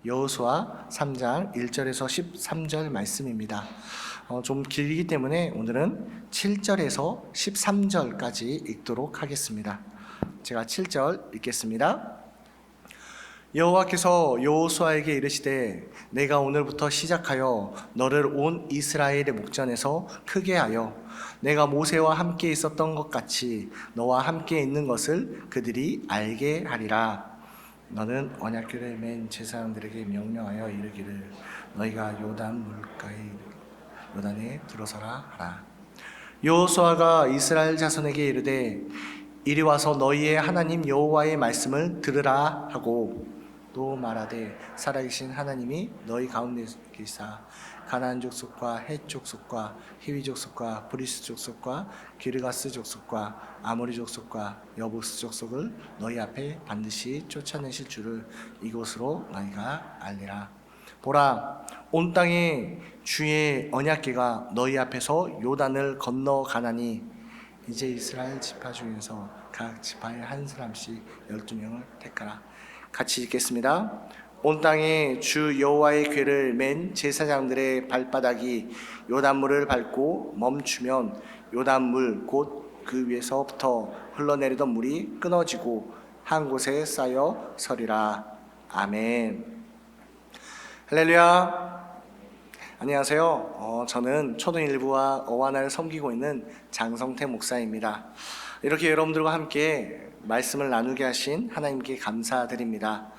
여호수아 3장 1절에서 13절 말씀입니다. 좀 길기 때문에 오늘은 7절에서 13절까지 읽도록 하겠습니다. 제가 7절 읽겠습니다. 여호와께서 여호수아에게 이르시되 내가 오늘부터 시작하여 너를 온 이스라엘의 목전에서 크게 하여 내가 모세와 함께 있었던 것 같이 너와 함께 있는 것을 그들이 알게 하리라. 너는 언약궤를 맨 제사장들에게 명령하여 이르기를 너희가 요단 물가에 요단에 들어서라 하라. 여호수아가 이스라엘 자손에게 이르되 이리 와서 너희의 하나님 여호와의 말씀을 들으라 하고 또 말하되 살아계신 하나님이 너희 가운데 계시사 가나안 족속과 헷 족속과 히위 족속과 브리스 족속과 기르가스 족속과 아모리 족속과 여부스 족속을 너희 앞에 반드시 쫓아내실 줄을 이곳으로 너희가 알리라. 보라, 온 땅에 주의 언약궤가 너희 앞에서 요단을 건너 가나니 이제 이스라엘 지파 중에서 각 지파에 한 사람씩 12명을 택하라. 같이 읽겠습니다. 온 땅에 주 여호와의 궤를 맨 제사장들의 발바닥이 요단물을 밟고 멈추면 요단물 곧 그 위에서부터 흘러내리던 물이 끊어지고 한 곳에 쌓여 서리라. 아멘. 할렐루야. 안녕하세요. 저는 초등 1부와 어와나를 섬기고 있는 장성태 목사입니다. 이렇게 여러분들과 함께 말씀을 나누게 하신 하나님께 감사드립니다.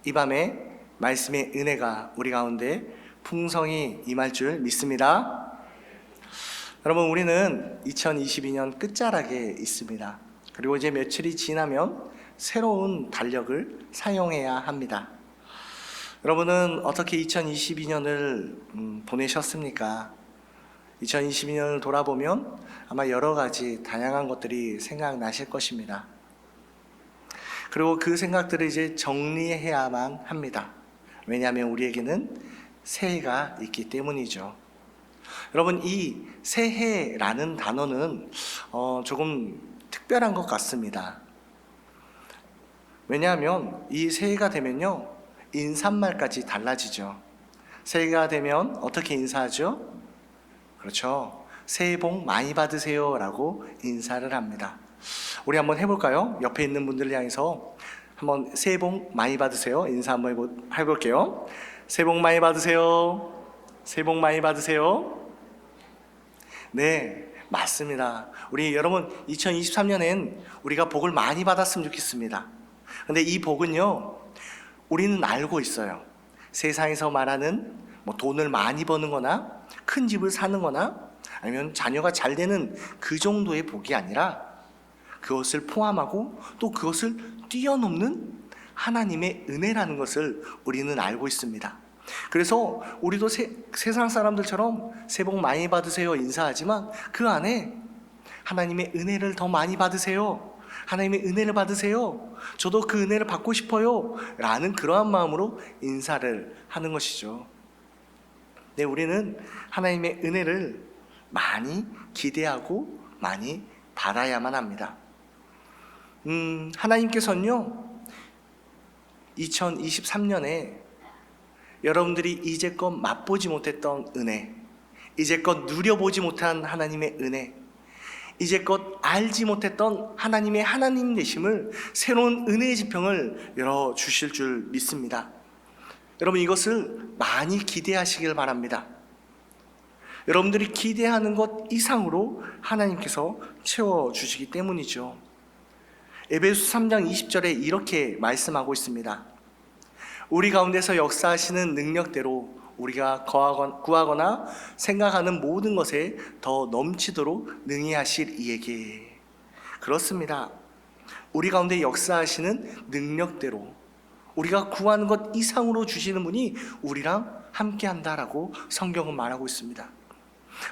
이 밤에 말씀의 은혜가 우리 가운데 풍성히 임할 줄 믿습니다. 여러분, 우리는 2022년 끝자락에 있습니다. 그리고 이제 며칠이 지나면 새로운 달력을 사용해야 합니다. 여러분은 어떻게 2022년을 보내셨습니까? 2022년을 돌아보면 아마 여러 가지 다양한 것들이 생각나실 것입니다. 그리고 그 생각들을 이제 정리해야만 합니다. 왜냐하면 우리에게는 새해가 있기 때문이죠. 여러분, 이 새해라는 단어는 조금 특별한 것 같습니다. 왜냐하면 이 새해가 되면요, 인사말까지 달라지죠. 새해가 되면 어떻게 인사하죠? 그렇죠. 새해 복 많이 받으세요 라고 인사를 합니다. 우리 한번 해볼까요? 옆에 있는 분들을 향해서 한번 새해 복 많이 받으세요 인사 한번 해볼게요. 새해 복 많이 받으세요. 새해 복 많이 받으세요. 네, 맞습니다. 우리 여러분, 2023년엔 우리가 복을 많이 받았으면 좋겠습니다. 근데 이 복은요, 우리는 알고 있어요. 세상에서 말하는 돈을 많이 버는 거나 큰 집을 사는 거나 아니면 자녀가 잘 되는 그 정도의 복이 아니라 그것을 포함하고 또 그것을 뛰어넘는 하나님의 은혜라는 것을 우리는 알고 있습니다. 그래서 우리도 세상 사람들처럼 새해 복 많이 받으세요 인사하지만 그 안에 하나님의 은혜를 더 많이 받으세요, 하나님의 은혜를 받으세요, 저도 그 은혜를 받고 싶어요 라는 그러한 마음으로 인사를 하는 것이죠. 네, 우리는 하나님의 은혜를 많이 기대하고 많이 받아야만 합니다. 하나님께서는요, 2023년에 여러분들이 이제껏 맛보지 못했던 은혜, 이제껏 누려보지 못한 하나님의 은혜, 이제껏 알지 못했던 하나님의 하나님 되심을 새로운 은혜의 지평을 열어주실 줄 믿습니다. 여러분, 이것을 많이 기대하시길 바랍니다. 여러분들이 기대하는 것 이상으로 하나님께서 채워주시기 때문이죠. 에베소 3장 20절에 이렇게 말씀하고 있습니다. 우리 가운데서 역사하시는 능력대로 우리가 구하거나 생각하는 모든 것에 더 넘치도록 능히 하실 이에게. 그렇습니다. 우리 가운데 역사하시는 능력대로 우리가 구하는 것 이상으로 주시는 분이 우리랑 함께 한다라고 성경은 말하고 있습니다.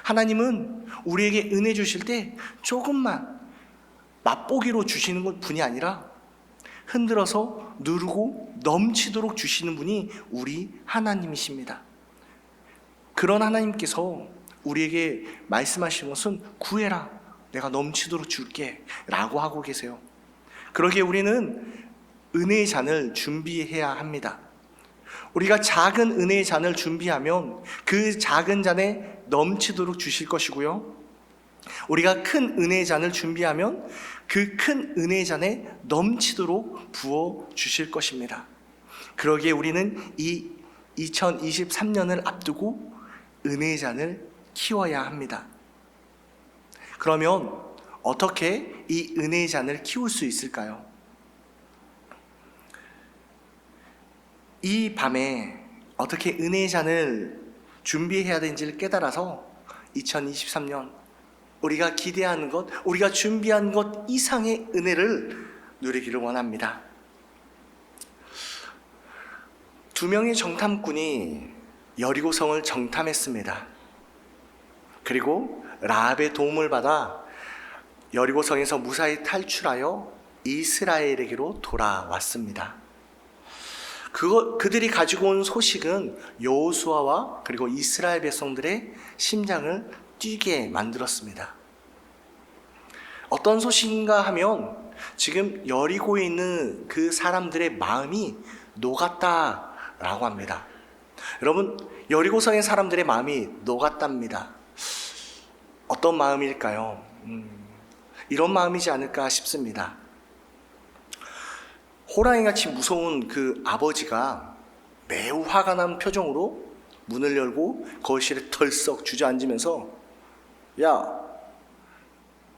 하나님은 우리에게 은혜 주실 때 조금만 맛보기로 주시는 것 분이 아니라 흔들어서 누르고 넘치도록 주시는 분이 우리 하나님이십니다. 그런 하나님께서 우리에게 말씀하시는 것은 구해라, 내가 넘치도록 줄게 라고 하고 계세요. 그러기에 우리는 은혜의 잔을 준비해야 합니다. 우리가 작은 은혜의 잔을 준비하면 그 작은 잔에 넘치도록 주실 것이고요, 우리가 큰 은혜의 잔을 준비하면 그 큰 은혜의 잔에 넘치도록 부어 주실 것입니다. 그러기에 우리는 이 2023년을 앞두고 은혜의 잔을 키워야 합니다. 그러면 어떻게 이 은혜의 잔을 키울 수 있을까요? 이 밤에 어떻게 은혜의 잔을 준비해야 되는지를 깨달아서 2023년 우리가 기대하는 것, 우리가 준비한 것 이상의 은혜를 누리기를 원합니다. 2명의 정탐꾼이 여리고성을 정탐했습니다. 그리고 라합의 도움을 받아 여리고성에서 무사히 탈출하여 이스라엘에게로 돌아왔습니다. 그들이 가지고 온 소식은 여호수아와 그리고 이스라엘 백성들의 심장을 뛰게 만들었습니다. 어떤 소식인가 하면 지금 여리고에 있는 그 사람들의 마음이 녹았다라고 합니다. 여러분, 여리고성의 사람들의 마음이 녹았답니다. 어떤 마음일까요? 이런 마음이지 않을까 싶습니다. 호랑이같이 무서운 그 아버지가 매우 화가 난 표정으로 문을 열고 거실에 털썩 주저앉으면서, 야,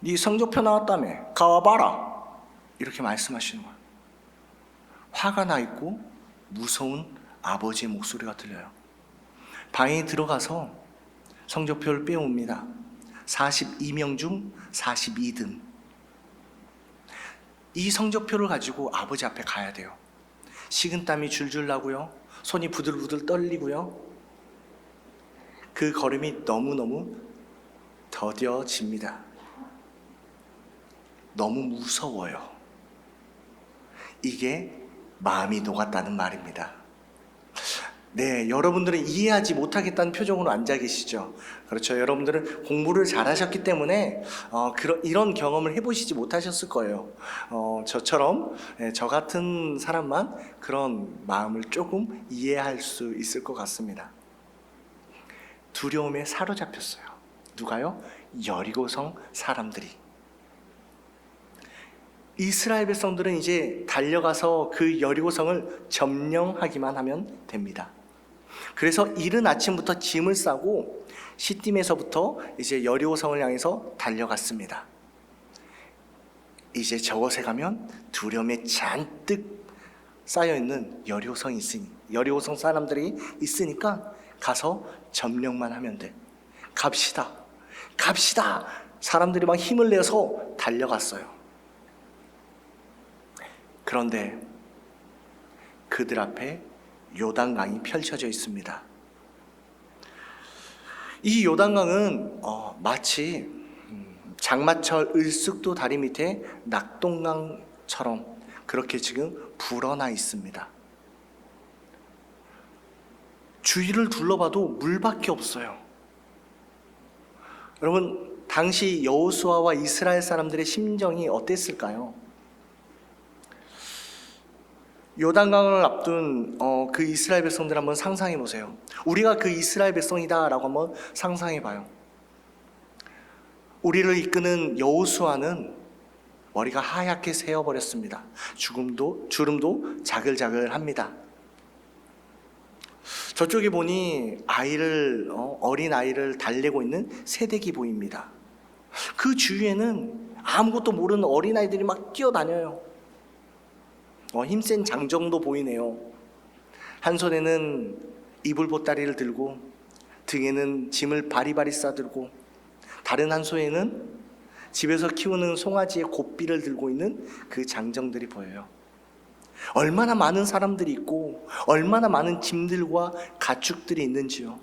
네 성적표 나왔다며, 가와봐라, 이렇게 말씀하시는 거예요. 화가 나 있고 무서운 아버지의 목소리가 들려요. 방에 들어가서 성적표를 빼옵니다. 42명 중 42등. 이 성적표를 가지고 아버지 앞에 가야 돼요. 식은땀이 줄줄 나고요, 손이 부들부들 떨리고요, 그 걸음이 너무너무 더뎌집니다. 너무 무서워요. 이게 마음이 녹았다는 말입니다. 네, 여러분들은 이해하지 못하겠다는 표정으로 앉아 계시죠? 그렇죠. 여러분들은 공부를 잘하셨기 때문에 이런 경험을 해보시지 못하셨을 거예요. 저처럼, 저 같은 사람만 그런 마음을 조금 이해할 수 있을 것 같습니다. 두려움에 사로잡혔어요. 누가요? 여리고성 사람들이. 이스라엘 백성들은 이제 달려가서 그 여리고성을 점령하기만 하면 됩니다. 그래서 이른 아침부터 짐을 싸고 시딤에서부터 이제 여리고성을 향해서 달려갔습니다. 이제 저곳에 가면 두려움에 잔뜩 쌓여있는 여리고성 사람들이 있으니까 가서 점령만 하면 돼. 갑시다. 사람들이 막 힘을 내서 달려갔어요. 그런데 그들 앞에 요단강이 펼쳐져 있습니다. 이 요단강은 마치 장마철 을숙도 다리 밑에 낙동강처럼 그렇게 지금 불어나 있습니다. 주위를 둘러봐도 물밖에 없어요. 여러분, 당시 여호수아와 이스라엘 사람들의 심정이 어땠을까요? 요단강을 앞둔 그 이스라엘 백성들 한번 상상해 보세요. 우리가 그 이스라엘 백성이다 라고 한번 상상해 봐요. 우리를 이끄는 여호수아는 머리가 하얗게 새어버렸습니다. 주름도 자글자글합니다. 저쪽에 보니 어린 아이를 달래고 있는 새댁이 보입니다. 그 주위에는 아무것도 모르는 어린아이들이 막 뛰어다녀요. 힘센 장정도 보이네요. 한 손에는 이불 보따리를 들고 등에는 짐을 바리바리 싸들고 다른 한 손에는 집에서 키우는 송아지의 고삐를 들고 있는 그 장정들이 보여요. 얼마나 많은 사람들이 있고 얼마나 많은 짐들과 가축들이 있는지요.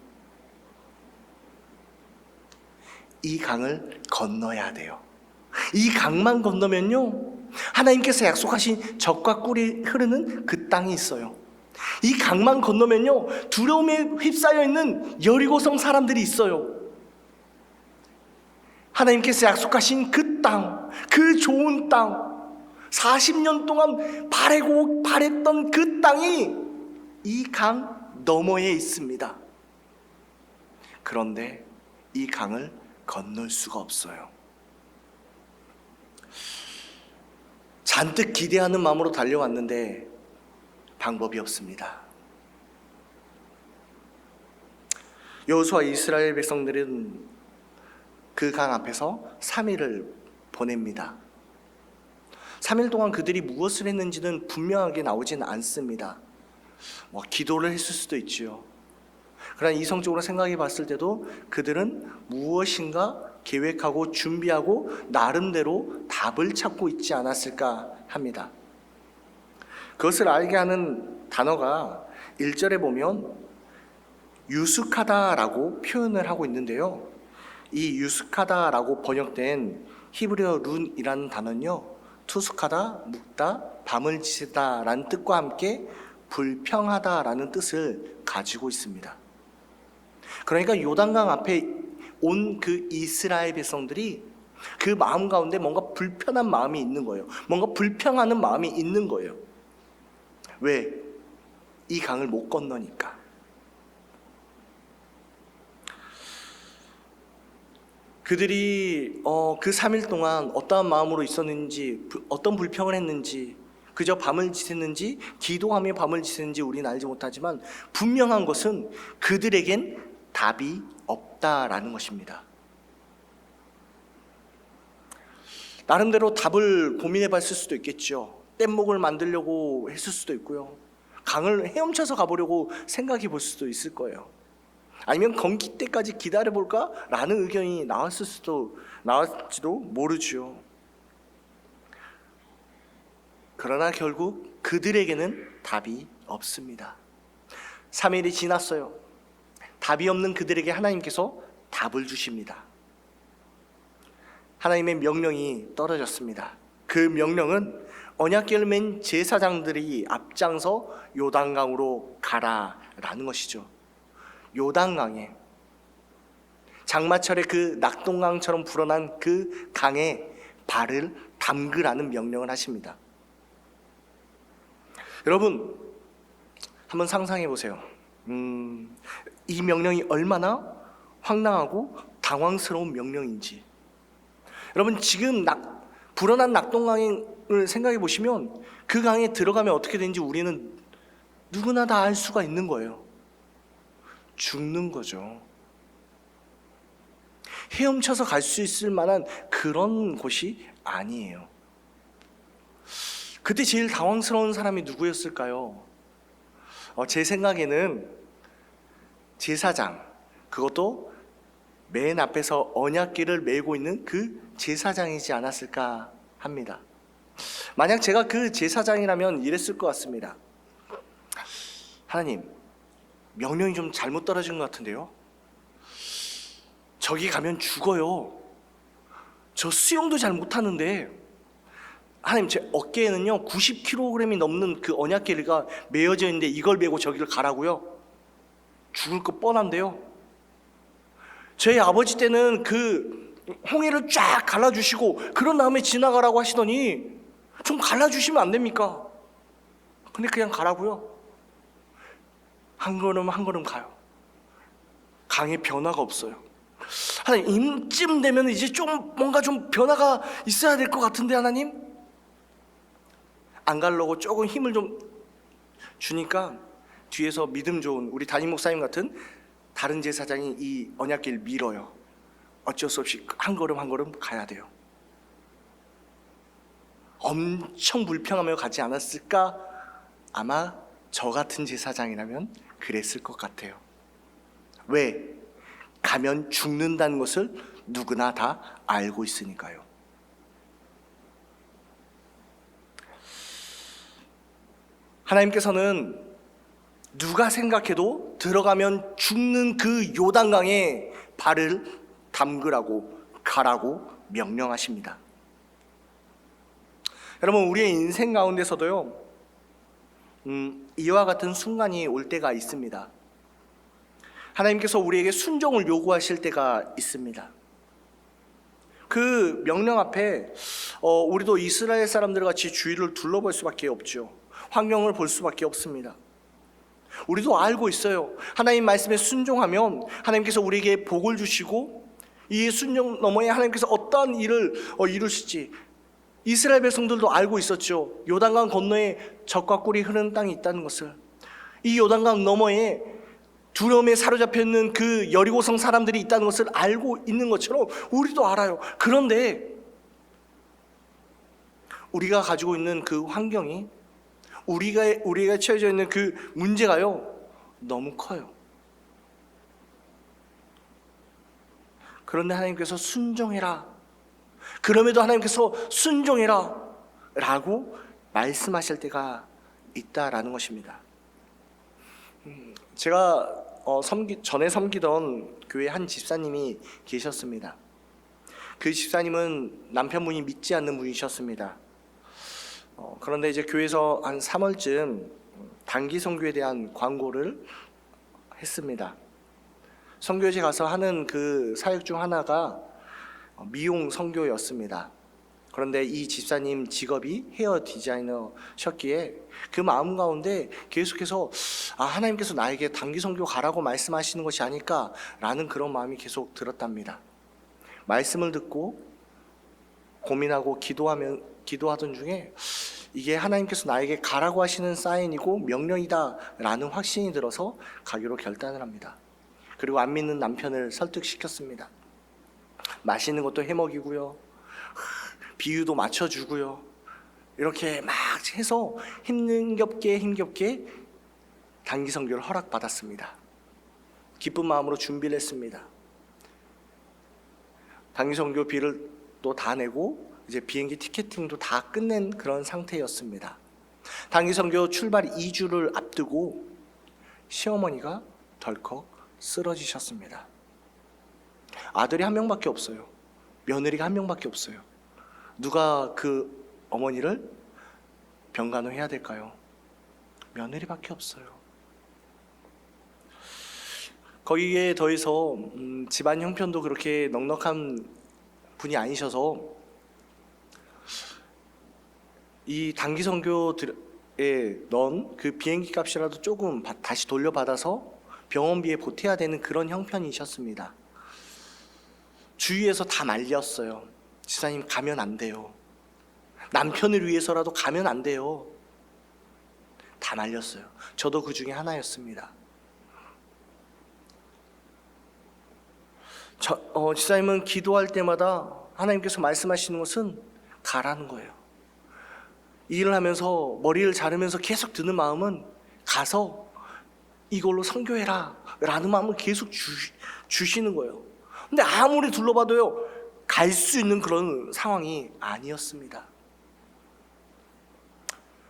이 강을 건너야 돼요. 이 강만 건너면요, 하나님께서 약속하신 젖과 꿀이 흐르는 그 땅이 있어요. 이 강만 건너면요, 두려움에 휩싸여 있는 여리고성 사람들이 있어요. 하나님께서 약속하신 그 땅, 그 좋은 땅, 40년 동안 바랬던 그 땅이 이 강 너머에 있습니다. 그런데 이 강을 건널 수가 없어요. 잔뜩 기대하는 마음으로 달려왔는데 방법이 없습니다. 여호수아 이스라엘 백성들은 그 강 앞에서 3일을 보냅니다. 3일 동안 그들이 무엇을 했는지는 분명하게 나오진 않습니다. 기도를 했을 수도 있지요. 그러나 이성적으로 생각해 봤을 때도 그들은 무엇인가 계획하고 준비하고 나름대로 답을 찾고 있지 않았을까 합니다. 그것을 알게 하는 단어가 1절에 보면 유숙하다라고 표현을 하고 있는데요. 이 유숙하다라고 번역된 히브리어 룬이라는 단어는요, 투숙하다, 묵다, 밤을 지새다라는 뜻과 함께 불평하다라는 뜻을 가지고 있습니다. 그러니까 요단강 앞에 온 그 이스라엘 백성들이 그 마음 가운데 뭔가 불편한 마음이 있는 거예요. 뭔가 불평하는 마음이 있는 거예요. 왜? 이 강을 못 건너니까. 그들이 그 3일 동안 어떠한 마음으로 있었는지, 어떤 불평을 했는지, 그저 밤을 지샜는지 기도하며 밤을 지샜는지 우리는 알지 못하지만 분명한 것은 그들에겐 답이 없다라는 것입니다. 나름대로 답을 고민해 봤을 수도 있겠죠. 뗏목을 만들려고 했을 수도 있고요. 강을 헤엄쳐서 가보려고 생각해 볼 수도 있을 거예요. 아니면 건기 때까지 기다려볼까? 라는 의견이 나왔을지도 모르죠. 그러나 결국 그들에게는 답이 없습니다. 3일이 지났어요. 답이 없는 그들에게 하나님께서 답을 주십니다. 하나님의 명령이 떨어졌습니다. 그 명령은 언약궤를 맨 제사장들이 앞장서 요단강으로 가라라는 것이죠. 요단강에, 장마철에 그 낙동강처럼 불어난 그 강에 발을 담그라는 명령을 하십니다. 여러분, 한번 상상해 보세요. 이 명령이 얼마나 황당하고 당황스러운 명령인지. 여러분, 지금 불어난 낙동강을 생각해 보시면 그 강에 들어가면 어떻게 되는지 우리는 누구나 다 알 수가 있는 거예요. 죽는 거죠. 헤엄쳐서 갈 수 있을 만한 그런 곳이 아니에요. 그때 제일 당황스러운 사람이 누구였을까요? 제 생각에는 제사장, 그것도 맨 앞에서 언약궤를 메고 있는 그 제사장이지 않았을까 합니다. 만약 제가 그 제사장이라면 이랬을 것 같습니다. 하나님, 명령이 좀 잘못 떨어진 것 같은데요? 저기 가면 죽어요. 저 수영도 잘 못하는데, 하나님, 제 어깨에는요 90kg이 넘는 그 언약궤가 메어져 있는데 이걸 메고 저기를 가라고요? 죽을 거 뻔한데요. 저희 아버지 때는 그 홍해를 쫙 갈라주시고 그런 다음에 지나가라고 하시더니 좀 갈라주시면 안 됩니까? 근데 그냥 가라고요. 한 걸음 한 걸음 가요. 강에 변화가 없어요. 하나님, 이쯤 되면 이제 좀 뭔가 좀 변화가 있어야 될 것 같은데, 하나님? 안 가려고 조금 힘을 좀 주니까 뒤에서 믿음 좋은 우리 담임 목사님 같은 다른 제사장이 이 언약궤를 밀어요. 어쩔 수 없이 한 걸음 한 걸음 가야 돼요. 엄청 불평하며 가지 않았을까? 아마 저 같은 제사장이라면 그랬을 것 같아요. 왜? 가면 죽는다는 것을 누구나 다 알고 있으니까요. 하나님께서는 누가 생각해도 들어가면 죽는 그 요단강에 발을 담그라고, 가라고 명령하십니다. 여러분, 우리의 인생 가운데서도요, 이와 같은 순간이 올 때가 있습니다. 하나님께서 우리에게 순종을 요구하실 때가 있습니다. 그 명령 앞에 우리도 이스라엘 사람들 같이 주위를 둘러볼 수밖에 없죠. 환경을 볼 수밖에 없습니다. 우리도 알고 있어요. 하나님 말씀에 순종하면 하나님께서 우리에게 복을 주시고 이 순종 너머에 하나님께서 어떠한 일을 이루실지 이스라엘 백성들도 알고 있었죠. 요단강 건너에 젖과 꿀이 흐르는 땅이 있다는 것을. 이 요단강 너머에 두려움에 사로잡혀 있는 그 여리고성 사람들이 있다는 것을 알고 있는 것처럼 우리도 알아요. 그런데 우리가 가지고 있는 그 환경이 우리가 처해져 있는 그 문제가요 너무 커요. 그런데 하나님께서 순종해라, 그럼에도 하나님께서 순종해라 라고 말씀하실 때가 있다라는 것입니다. 제가 전에 섬기던 교회 한 집사님이 계셨습니다. 그 집사님은 남편분이 믿지 않는 분이셨습니다. 그런데 이제 교회에서 한 3월쯤 단기 선교에 대한 광고를 했습니다. 선교제 가서 하는 그 사역 중 하나가 미용 선교였습니다. 그런데 이 집사님 직업이 헤어 디자이너셨기에 그 마음 가운데 계속해서 하나님께서 나에게 단기 선교 가라고 말씀하시는 것이 아닐까라는 그런 마음이 계속 들었답니다. 말씀을 듣고 고민하고 기도하던 중에 이게 하나님께서 나에게 가라고 하시는 사인이고 명령이다라는 확신이 들어서 가기로 결단을 합니다. 그리고 안 믿는 남편을 설득시켰습니다. 맛있는 것도 해먹이고요, 비유도 맞춰주고요, 이렇게 막 해서 힘겹게 단기 선교를 허락받았습니다. 기쁜 마음으로 준비를 했습니다. 단기 선교비를 또 다 내고 이제 비행기 티켓팅도 다 끝낸 그런 상태였습니다. 단기 선교 출발 2주를 앞두고 시어머니가 덜컥 쓰러지셨습니다. 아들이 한 명밖에 없어요. 며느리가 한 명밖에 없어요. 누가 그 어머니를 병간호해야 될까요? 며느리밖에 없어요. 거기에 더해서 집안 형편도 그렇게 넉넉한 분이 아니셔서 이 단기 선교에 넣은 그 비행기 값이라도 조금 다시 돌려받아서 병원비에 보태야 되는 그런 형편이셨습니다. 주위에서 다 말렸어요. 지사님 가면 안 돼요. 남편을 위해서라도 가면 안 돼요. 다 말렸어요. 저도 그 중에 하나였습니다. 지사님은 기도할 때마다 하나님께서 말씀하시는 것은 가라는 거예요. 일을 하면서 머리를 자르면서 계속 드는 마음은 가서 이걸로 선교해라 라는 마음을 계속 주시는 거예요. 근데 아무리 둘러봐도요 갈 수 있는 그런 상황이 아니었습니다.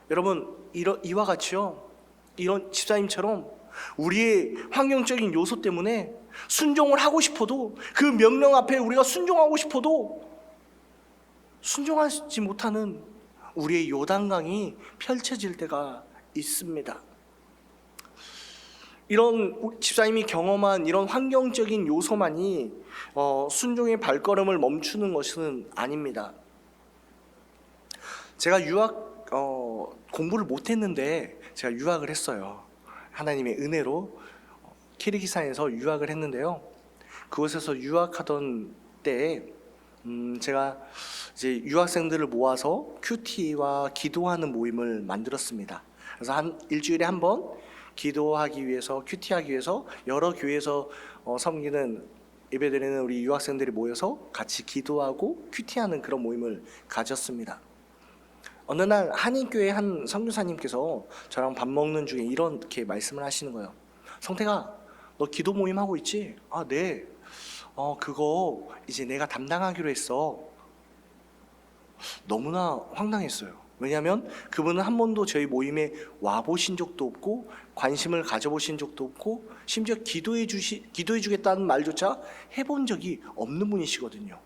여러분, 이와 같이요, 이런 집사님처럼 우리의 환경적인 요소 때문에 순종을 하고 싶어도, 그 명령 앞에 우리가 순종하고 싶어도 순종하지 못하는 우리의 요단강이 펼쳐질 때가 있습니다. 이런 집사님이 경험한 이런 환경적인 요소만이 순종의 발걸음을 멈추는 것은 아닙니다. 제가 유학 공부를 못했는데 제가 유학을 했어요. 하나님의 은혜로 키르기스탄에서 유학을 했는데요. 그곳에서 유학하던 때에 제가 이제 유학생들을 모아서 큐티와 기도하는 모임을 만들었습니다. 그래서 한 일주일에 한 번 기도하기 위해서, 큐티하기 위해서 여러 교회에서 섬기는, 예배드리는 우리 유학생들이 모여서 같이 기도하고 큐티하는 그런 모임을 가졌습니다. 어느 날 한인교회 한 선교사님께서 저랑 밥 먹는 중에 이렇게 말씀을 하시는 거예요. 성태가, 너 기도 모임 하고 있지? 아, 네. 그거 이제 내가 담당하기로 했어. 너무나 황당했어요. 왜냐하면 그분은 한 번도 저희 모임에 와보신 적도 없고 관심을 가져보신 적도 없고 심지어 기도해 주겠다는 말조차 해본 적이 없는 분이시거든요.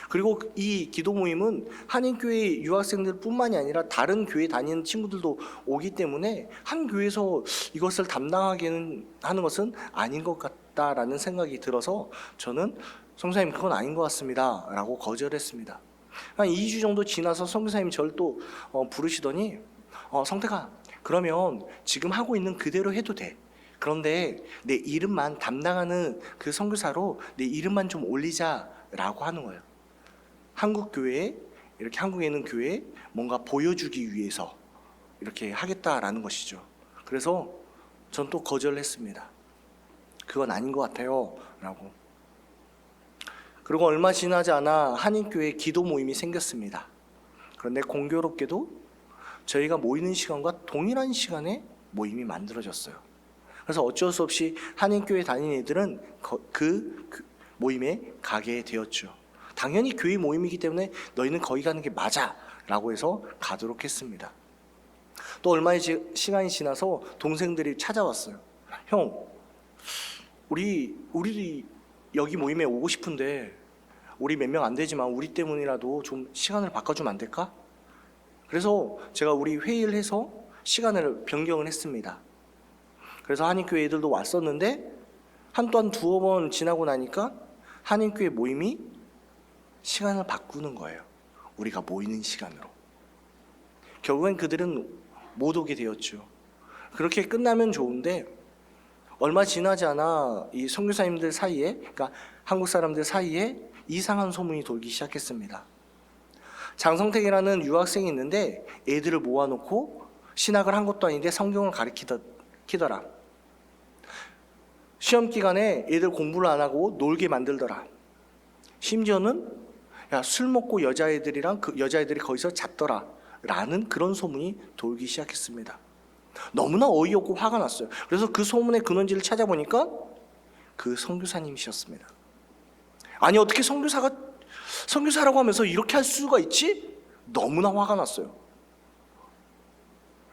그리고 이 기도 모임은 한인교회 유학생들 뿐만이 아니라 다른 교회 다니는 친구들도 오기 때문에 한 교회에서 이것을 담당하기는 하는 것은 아닌 것 같다라는 생각이 들어서 저는 성사님 그건 아닌 것 같습니다 라고 거절했습니다. 한 2주 정도 지나서 성교사님이 저를 또 부르시더니 성태가, 그러면 지금 하고 있는 그대로 해도 돼. 그런데 내 이름만 담당하는 그 선교사로 내 이름만 좀 올리자라고 하는 거예요. 한국 교회에, 이렇게 한국에 있는 교회에 뭔가 보여주기 위해서 이렇게 하겠다라는 것이죠. 그래서 전 또 거절을 했습니다. 그건 아닌 것 같아요 라고. 그리고 얼마 지나지 않아 한인교회 기도 모임이 생겼습니다. 그런데 공교롭게도 저희가 모이는 시간과 동일한 시간에 모임이 만들어졌어요. 그래서 어쩔 수 없이 한인교회 다니는 애들은 그 모임에 가게 되었죠. 당연히 교회 모임이기 때문에 너희는 거기 가는 게 맞아 라고 해서 가도록 했습니다. 또 얼마의 시간이 지나서 동생들이 찾아왔어요. 형, 우리 여기 모임에 오고 싶은데 우리 몇 명 안 되지만 우리 때문이라도 좀 시간을 바꿔주면 안 될까? 그래서 제가 우리 회의를 해서 시간을 변경을 했습니다. 그래서 한인교회 애들도 왔었는데 또한 두어 번 지나고 나니까 한인교회 모임이 시간을 바꾸는 거예요. 우리가 모이는 시간으로. 결국엔 그들은 못 오게 되었죠. 그렇게 끝나면 좋은데 얼마 지나지 않아 이 선교사님들 사이에, 그러니까 한국 사람들 사이에 이상한 소문이 돌기 시작했습니다. 장성택이라는 유학생이 있는데 애들을 모아놓고 신학을 한 것도 아닌데 성경을 가르치더라. 시험 기간에 애들 공부를 안 하고 놀게 만들더라. 심지어는 술 먹고 여자애들이 거기서 잤더라 라는 그런 소문이 돌기 시작했습니다. 너무나 어이없고 화가 났어요. 그래서 그 소문의 근원지를 찾아보니까 그 선교사님이셨습니다. 아니 어떻게 선교사라고 하면서 이렇게 할 수가 있지? 너무나 화가 났어요.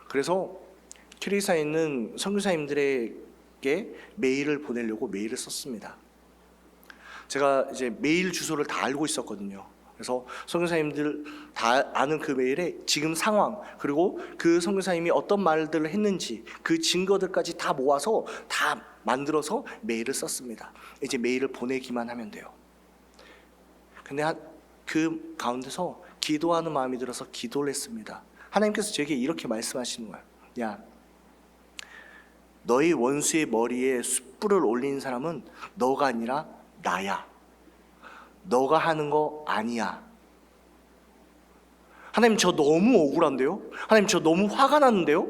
그래서 캐리사에 있는 선교사님들에게 메일을 보내려고 메일을 썼습니다. 제가 이제 메일 주소를 다 알고 있었거든요. 그래서 선교사님들 다 아는 그 메일에 지금 상황, 그리고 그 선교사님이 어떤 말들을 했는지 그 증거들까지 다 모아서 다 만들어서 메일을 썼습니다. 이제 메일을 보내기만 하면 돼요. 근데 그 가운데서 기도하는 마음이 들어서 기도를 했습니다. 하나님께서 제게 이렇게 말씀하시는 거예요. 야, 너희 원수의 머리에 숯불을 올리는 사람은 너가 아니라 나야. 너가 하는 거 아니야. 하나님, 저 너무 억울한데요? 하나님, 저 너무 화가 나는데요?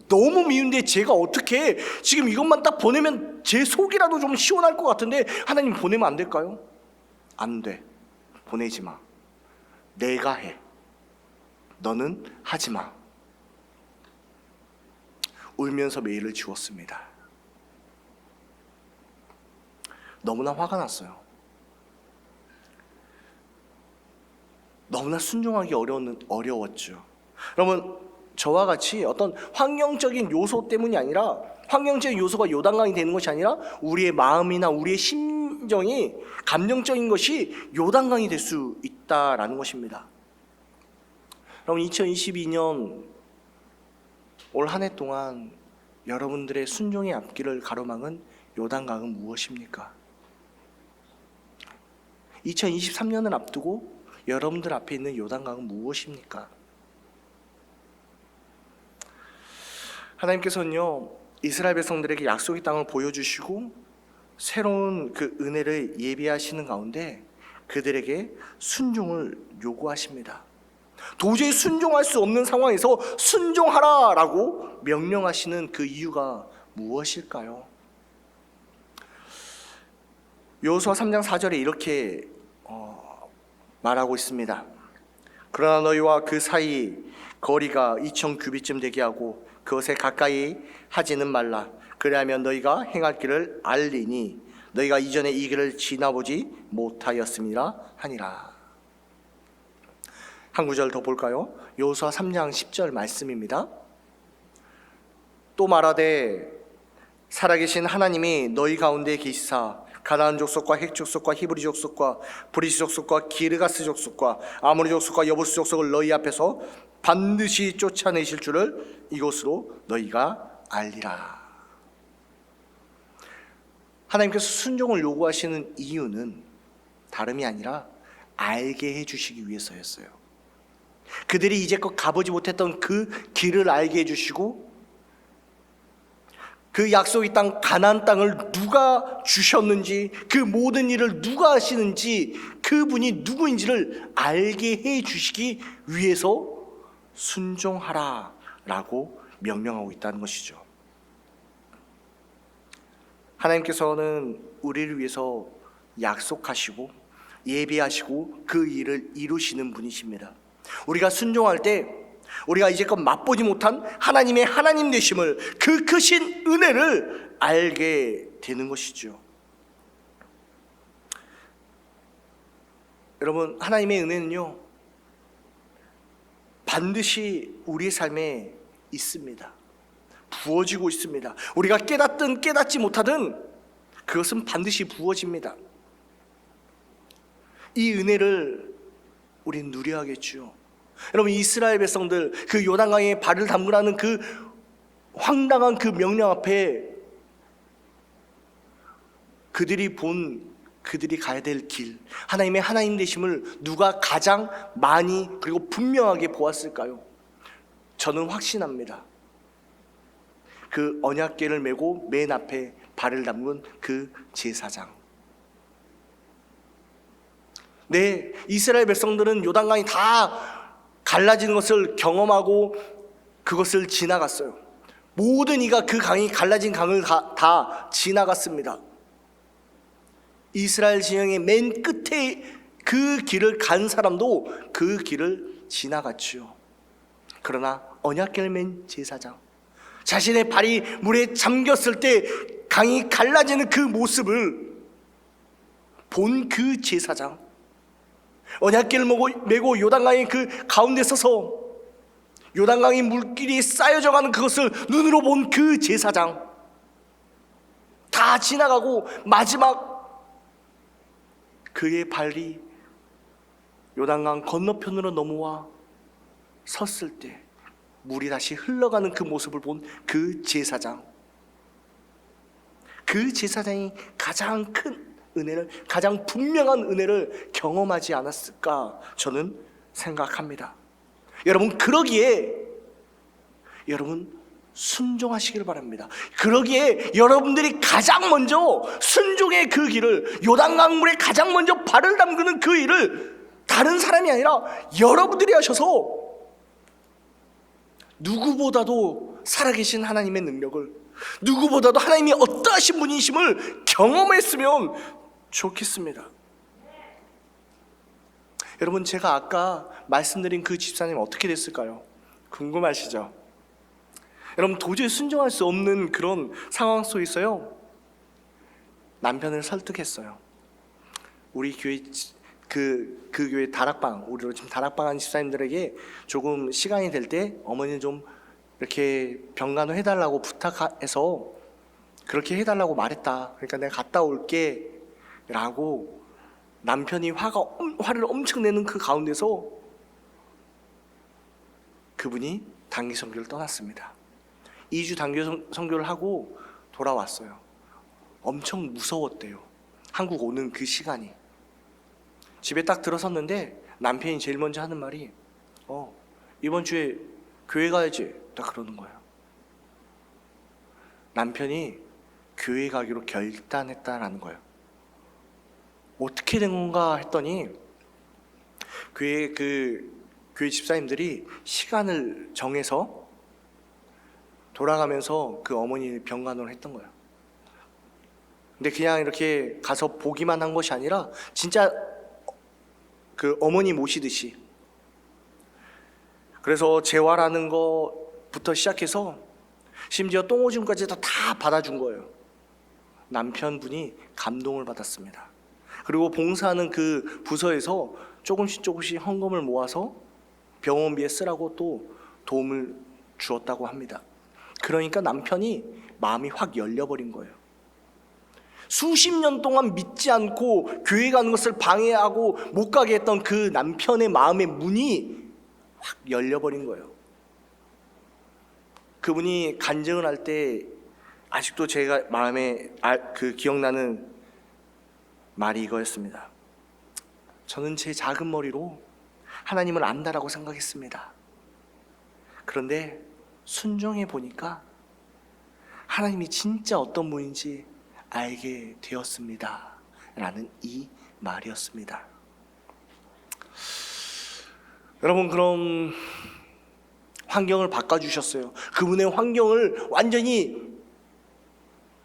너무 미운데 제가 어떻게 지금 이것만 딱 보내면 제 속이라도 좀 시원할 것 같은데 하나님 보내면 안 될까요? 안 돼. 보내지 마. 내가 해. 너는 하지 마. 울면서 메일을 지웠습니다. 너무나 화가 났어요. 너무나 순종하기 어려웠죠. 여러분, 저와 같이 어떤 환경적인 요소 때문이 아니라, 환경적인 요소가 요단강이 되는 것이 아니라 우리의 마음이나 우리의 심정이, 감정적인 것이 요단강이 될 수 있다라는 것입니다. 여러분, 2022년 올 한 해 동안 여러분들의 순종의 앞길을 가로막은 요단강은 무엇입니까? 2023년을 앞두고 여러분들 앞에 있는 요단강은 무엇입니까? 하나님께서는요, 이스라엘 백성들에게 약속의 땅을 보여주시고 새로운 그 은혜를 예비하시는 가운데 그들에게 순종을 요구하십니다. 도저히 순종할 수 없는 상황에서 순종하라라고 명령하시는 그 이유가 무엇일까요? 여호수아 3장 4절에 이렇게 말하고 있습니다. 그러나 너희와 그 사이 거리가 2000규빗쯤 되게 하고 그것에 가까이 하지는 말라. 그리하면 너희가 행할 길을 알리니 너희가 이전에 이 길을 지나보지 못하였음이라 하니라. 한 구절 더 볼까요? 여호수아 3장 10절 말씀입니다. 또 말하되 살아계신 하나님이 너희 가운데 계시사 가나안 족속과 헷 족속과 히브리 족속과 브리스 족속과 기르가스 족속과 아모리 족속과 여부스 족속을 너희 앞에서 반드시 쫓아내실 줄을 이것으로 너희가 알리라. 하나님께서 순종을 요구하시는 이유는 다름이 아니라 알게 해주시기 위해서였어요. 그들이 이제껏 가보지 못했던 그 길을 알게 해주시고 그 약속의 땅 가나안 땅을 누가 주셨는지, 그 모든 일을 누가 하시는지, 그분이 누구인지를 알게 해 주시기 위해서 순종하라라고 명령하고 있다는 것이죠. 하나님께서는 우리를 위해서 약속하시고 예비하시고 그 일을 이루시는 분이십니다. 우리가 순종할 때 우리가 이제껏 맛보지 못한 하나님의 하나님 되심을, 그 크신 은혜를 알게 되는 것이죠. 여러분, 하나님의 은혜는요 반드시 우리의 삶에 있습니다. 부어지고 있습니다. 우리가 깨닫든 깨닫지 못하든 그것은 반드시 부어집니다. 이 은혜를 우리는 누려야겠죠. 여러분, 이스라엘 백성들 그 요단강에 발을 담그라는 그 황당한 그 명령 앞에 그들이 가야 될 길, 하나님의 하나님 되심을 누가 가장 많이 그리고 분명하게 보았을까요? 저는 확신합니다. 그 언약궤를 메고 맨 앞에 발을 담근 그 제사장. 네, 이스라엘 백성들은 요단강이 다 갈라지는 것을 경험하고 그것을 지나갔어요. 모든 이가 그 강이 갈라진 강을 다 지나갔습니다. 이스라엘 진영의 맨 끝에 그 길을 간 사람도 그 길을 지나갔지요. 그러나 언약궤를 맨 제사장, 자신의 발이 물에 잠겼을 때 강이 갈라지는 그 모습을 본 그 제사장, 언약궤를 메고 요단강의 그 가운데 서서 요단강의 물길이 쌓여져가는 그것을 눈으로 본 그 제사장, 다 지나가고 마지막 그의 발이 요단강 건너편으로 넘어와 섰을 때 물이 다시 흘러가는 그 모습을 본 그 제사장, 그 제사장이 가장 큰 은혜를, 가장 분명한 은혜를 경험하지 않았을까 저는 생각합니다. 여러분, 그러기에 여러분 순종하시기를 바랍니다. 그러기에 여러분들이 가장 먼저 순종의 그 길을, 요단강 물에 가장 먼저 발을 담그는 그 일을 다른 사람이 아니라 여러분들이 하셔서 누구보다도 살아계신 하나님의 능력을, 누구보다도 하나님이 어떠하신 분이심을 경험했으면 좋겠습니다. 여러분, 제가 아까 말씀드린 그 집사님 어떻게 됐을까요? 궁금하시죠? 여러분, 도저히 순종할 수 없는 그런 상황 속에서요 남편을 설득했어요. 우리 교회 그 교회 다락방, 우리로 지금 다락방 한 집사님들에게 조금 시간이 될 때 어머니 좀 이렇게 병간호 해달라고 부탁해서 그렇게 해달라고 말했다. 그러니까 내가 갔다 올게 라고 남편이 화를 엄청 내는 그 가운데서 그분이 단기 선교를 떠났습니다. 2주 단기 선교를 하고 돌아왔어요. 엄청 무서웠대요. 한국 오는 그 시간이. 집에 딱 들어섰는데 남편이 제일 먼저 하는 말이 이번 주에 교회 가야지, 딱 그러는 거예요. 남편이 교회 가기로 결단했다라는 거예요. 어떻게 된 건가 했더니 교회 집사님들이 시간을 정해서 돌아가면서 그 어머니를 병간호를 했던 거예요. 근데 그냥 이렇게 가서 보기만 한 것이 아니라 진짜 그 어머니 모시듯이, 그래서 재활하는 것부터 시작해서 심지어 똥오줌까지도 다 받아준 거예요. 남편분이 감동을 받았습니다. 그리고 봉사하는 그 부서에서 조금씩 헌금을 모아서 병원비에 쓰라고 또 도움을 주었다고 합니다. 그러니까 남편이 마음이 확 열려버린 거예요. 수십 년 동안 믿지 않고 교회 가는 것을 방해하고 못 가게 했던 그 남편의 마음의 문이 확 열려버린 거예요. 그분이 간증을 할 때 아직도 제가 마음에 기억나는 말이 이거였습니다. 저는 제 작은 머리로 하나님을 안다라고 생각했습니다. 그런데 순종해 보니까 하나님이 진짜 어떤 분인지 알게 되었습니다. 라는 이 말이었습니다. 여러분, 그럼 환경을 바꿔주셨어요. 그분의 환경을 완전히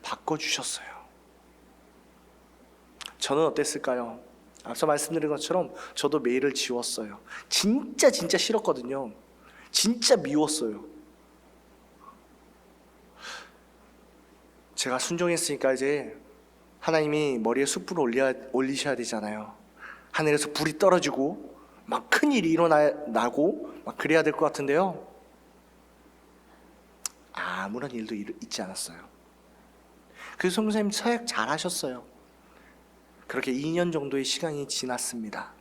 바꿔주셨어요. 저는 어땠을까요? 앞서 말씀드린 것처럼 저도 메일을 지웠어요. 진짜 싫었거든요. 진짜 미웠어요. 제가 순종했으니까 이제 하나님이 머리에 숯불을 올리셔야 되잖아요. 하늘에서 불이 떨어지고 막 큰일이 일어나고 막 그래야 될 것 같은데요, 아무런 일도 있지 않았어요. 그래서 성교사님 사역 잘 하셨어요. 그렇게 2년 정도의 시간이 지났습니다.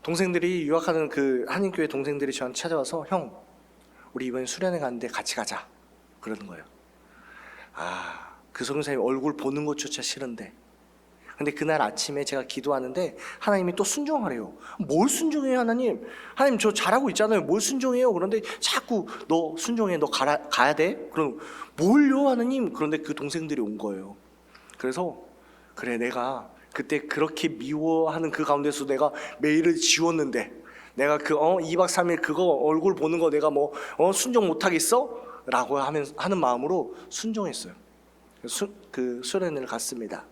동생들이, 유학하는 그 한인교회 동생들이 저한테 찾아와서, 형, 우리 이번에 수련회 가는데 같이 가자, 그러는 거예요. 그 성교사님 얼굴 보는 것조차 싫은데, 근데 그날 아침에 제가 기도하는데 하나님이 또 순종하래요. 뭘 순종해요, 하나님? 하나님, 저 잘하고 있잖아요. 뭘 순종해요? 그런데 자꾸 너 순종해, 너 가야 돼? 그럼 뭘요, 하나님? 그런데 그 동생들이 온 거예요. 그래서 그래, 내가 그때 그렇게 미워하는 그 가운데서 내가 메일을 지웠는데, 내가 그 2박 3일 그거 얼굴 보는 거 내가 순종 못하겠어? 라고 하는 마음으로 순종했어요. 그 수련회를 갔습니다.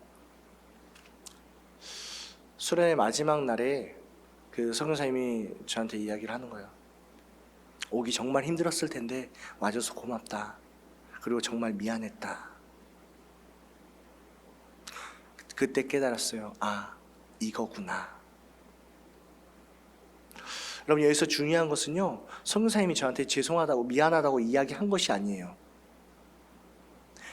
수련회 마지막 날에 그 선교사님이 저한테 이야기를 하는 거예요. 오기 정말 힘들었을 텐데 와줘서 고맙다. 그리고 정말 미안했다. 그때 깨달았어요. 이거구나. 여러분, 여기서 중요한 것은요, 선교사님이 저한테 죄송하다고 미안하다고 이야기한 것이 아니에요.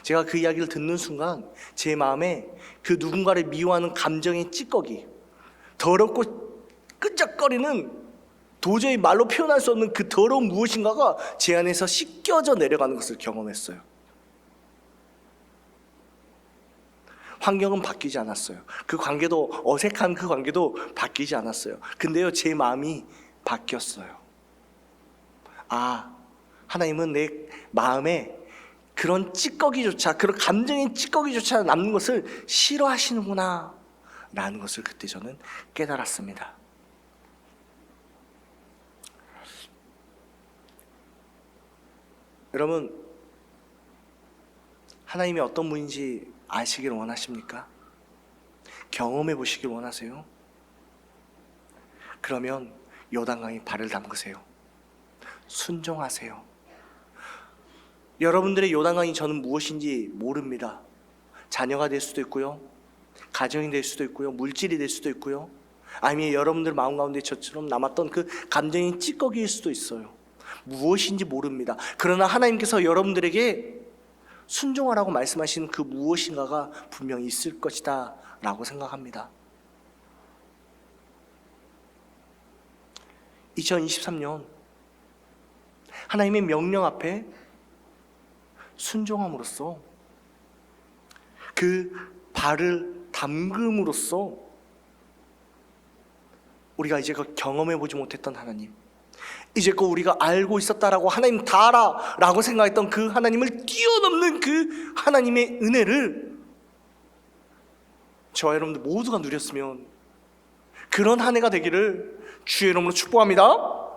제가 그 이야기를 듣는 순간 제 마음에 그 누군가를 미워하는 감정의 찌꺼기, 더럽고 끈적거리는, 도저히 말로 표현할 수 없는 그 더러운 무엇인가가 제 안에서 씻겨져 내려가는 것을 경험했어요. 환경은 바뀌지 않았어요. 그 관계도, 어색한 그 관계도 바뀌지 않았어요. 근데요, 제 마음이 바뀌었어요. 하나님은 내 마음에 그런 찌꺼기조차, 그런 감정의 찌꺼기조차 남는 것을 싫어하시는구나 라는 것을 그때 저는 깨달았습니다. 여러분, 하나님이 어떤 분인지 아시길 원하십니까? 경험해 보시길 원하세요? 그러면 요단강에 발을 담그세요. 순종하세요. 여러분들의 요단강이 저는 무엇인지 모릅니다. 자녀가 될 수도 있고요, 가정이 될 수도 있고요, 물질이 될 수도 있고요, 아니면 여러분들 마음 가운데 저처럼 남았던 그 감정의 찌꺼기일 수도 있어요. 무엇인지 모릅니다. 그러나 하나님께서 여러분들에게 순종하라고 말씀하신 그 무엇인가가 분명히 있을 것이다 라고 생각합니다. 2023년 하나님의 명령 앞에 순종함으로써, 그 발을 담금으로써 우리가 이제껏 경험해보지 못했던 하나님, 이제껏 우리가 알고 있었다라고, 하나님 다 알아 라고 생각했던 그 하나님을 뛰어넘는 그 하나님의 은혜를 저와 여러분들 모두가 누렸으면, 그런 한 해가 되기를 주의 이름으로 축복합니다.